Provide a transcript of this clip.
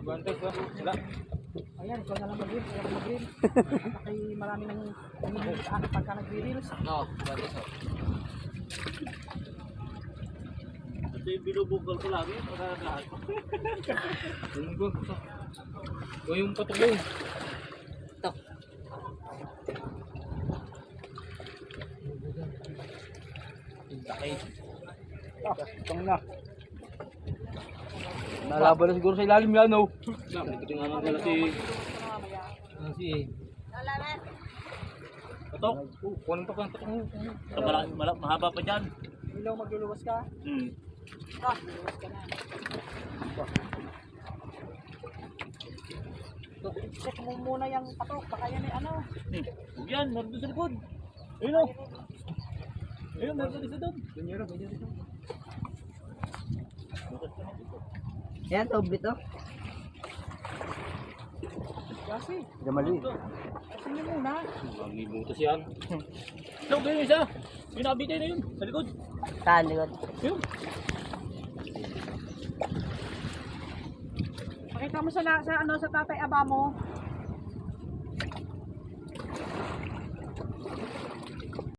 Guantes ba? Wala. Ayan, ikaw na lang mag-reels. Kaya ako mag-reels. Kaya marami nang nangyayari sa akin pagka nag-reels. Oo, guantes o. Ito yung binubukal ko lagi. Pagkakalaan ko. Yung ba? O yung patok yun. Ito. Laki. Itong na. Nalaban na siguro sa ilalim yan, no? Hindi nga lang nila si... Si... Patok. Kunin pa kang patok mo. Mahaba pa dyan. Ilaw magluluwas ka. Luluwas ka na. Check mo muna yung patok. Baka yan ay ano. Huwag yan. Meron doon sa likod. Ayun o. Ayun, meron doon sa doon. Ganyero. Yan, doble to. Kasi. Gamali. Kasi nyo muna. May butas yan. Ito, ganyan isa. Yung nabitay na yun. Sa likod. Saan likod? Yun. Pakita mo sa tatay aba mo.